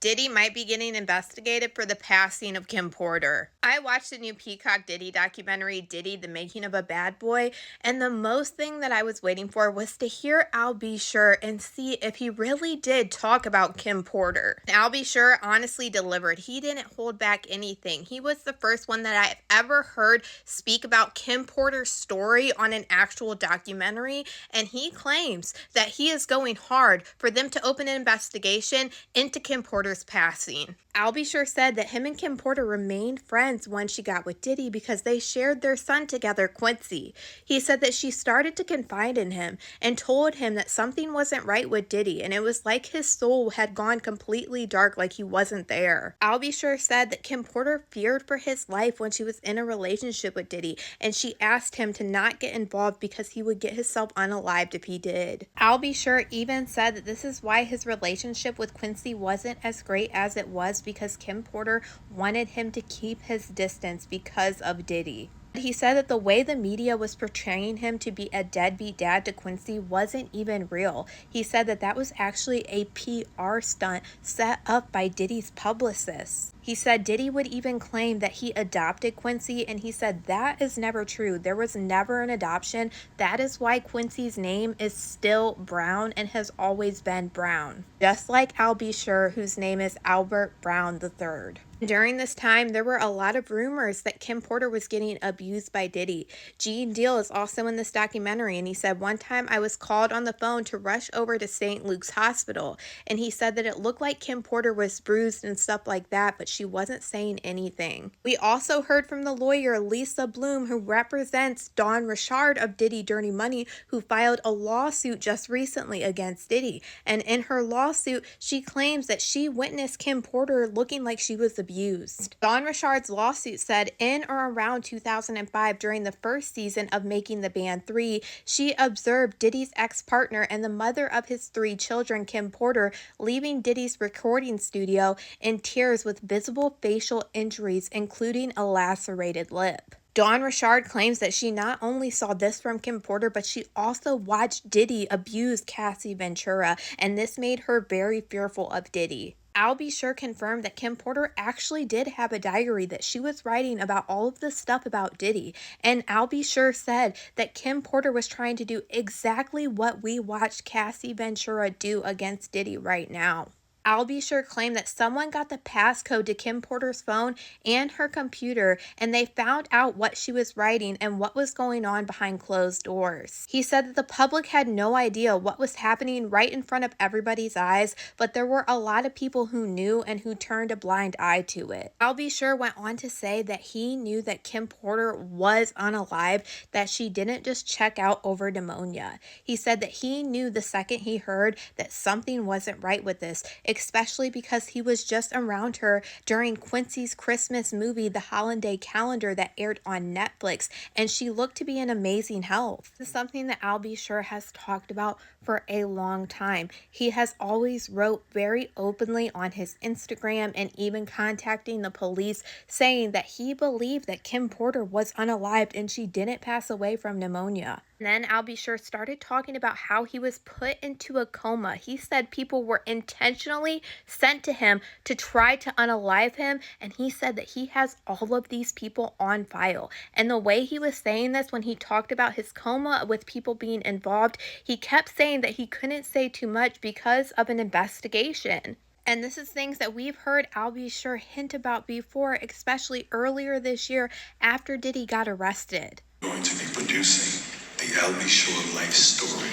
Diddy might be getting investigated for the passing of Kim Porter. I watched the new Peacock Diddy documentary, Diddy, The Making of a Bad Boy, and the most thing that I was waiting for was to hear Al B. Sure and see if he really did talk about Kim Porter. Al B. Sure honestly delivered. He didn't hold back anything. He was the first one that I've ever heard speak about Kim Porter's story on an actual documentary, and he claims that he is going hard for them to open an investigation into Kim Porter's passing. Al B. Sure said that him and Kim Porter remained friends when she got with Diddy because they shared their son together, Quincy. He said that she started to confide in him and told him that something wasn't right with Diddy, and it was like his soul had gone completely dark, like he wasn't there. Al B. Sure said that Kim Porter feared for his life when she was in a relationship with Diddy, and she asked him to not get involved because he would get himself unalived if he did. Al B. Sure even said that this is why his relationship with Quincy wasn't as great as it was, because Kim Porter wanted him to keep his distance because of Diddy. He said that the way the media was portraying him to be a deadbeat dad to Quincy wasn't even real. He said that that was actually a PR stunt set up by Diddy's publicists. He said Diddy would even claim that he adopted Quincy, and he said that is never true. There was never an adoption. That is why Quincy's name is still Brown and has always been Brown. Just like Al B. Sure, whose name is Albert Brown III. During this time, there were a lot of rumors that Kim Porter was getting abused by Diddy. Gene Deal is also in this documentary, and he said, "One time I was called on the phone to rush over to St. Luke's Hospital," and he said that it looked like Kim Porter was bruised and stuff like that, but she wasn't saying anything. We also heard from the lawyer Lisa Bloom, who represents Dawn Richard of Diddy Dirty Money, who filed a lawsuit just recently against Diddy, and in her lawsuit, she claims that she witnessed Kim Porter looking like she was abused. Dawn Richard's lawsuit said in or around 2005, during the first season of Making the Band 3, she observed Diddy's ex-partner and the mother of his 3 children, Kim Porter, leaving Diddy's recording studio in tears with visible facial injuries, including a lacerated lip. Dawn Richard claims that she not only saw this from Kim Porter, but she also watched Diddy abuse Cassie Ventura, and this made her very fearful of Diddy. Al B. Sure confirmed that Kim Porter actually did have a diary that she was writing about all of this stuff about Diddy, and Al B. Sure said that Kim Porter was trying to do exactly what we watched Cassie Ventura do against Diddy right now. Al B. Sure claimed that someone got the passcode to Kim Porter's phone and her computer, and they found out what she was writing and what was going on behind closed doors. He said that the public had no idea what was happening right in front of everybody's eyes, but there were a lot of people who knew and who turned a blind eye to it. Al B. Sure went on to say that he knew that Kim Porter was unalive, that she didn't just check out over pneumonia. He said that he knew the second he heard that something wasn't right with this, especially because he was just around her during Quincy's Christmas movie, The Holiday Calendar, that aired on Netflix, and she looked to be in amazing health. This is something that Al B. Sure has talked about for a long time. He has always wrote very openly on his Instagram and even contacting the police, saying that he believed that Kim Porter was unalived and she didn't pass away from pneumonia. And then Al B. Sure started talking about how he was put into a coma. He said people were intentionally sent to him to try to unalive him, and he said that he has all of these people on file. And the way he was saying this when he talked about his coma with people being involved, he kept saying that he couldn't say too much because of an investigation. And this is things that we've heard Al B. Sure hint about before, especially earlier this year after Diddy got arrested. Going to be producing the Al B. Sure life story.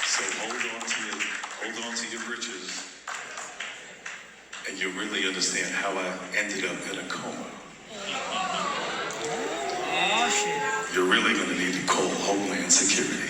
So hold on to your britches, and you'll really understand how I ended up in a coma. Oh shit! You're really gonna need to call Homeland Security.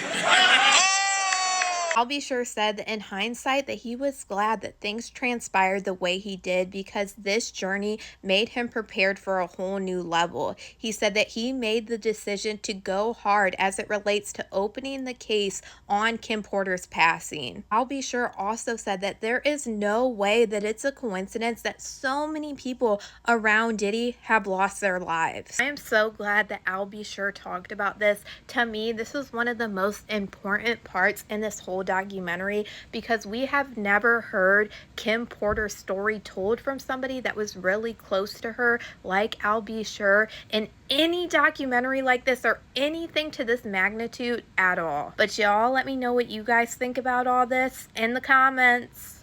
Al B. Sure said that in hindsight that he was glad that things transpired the way he did because this journey made him prepared for a whole new level. He said that he made the decision to go hard as it relates to opening the case on Kim Porter's passing. Al B. Sure also said that there is no way that it's a coincidence that so many people around Diddy have lost their lives. I am so glad that Al B. Sure talked about this. To me, this was one of the most important parts in this whole documentary because we have never heard Kim Porter's story told from somebody that was really close to her like Al B. Sure in any documentary like this or anything to this magnitude at all. But y'all, let me know what you guys think about all this in the comments.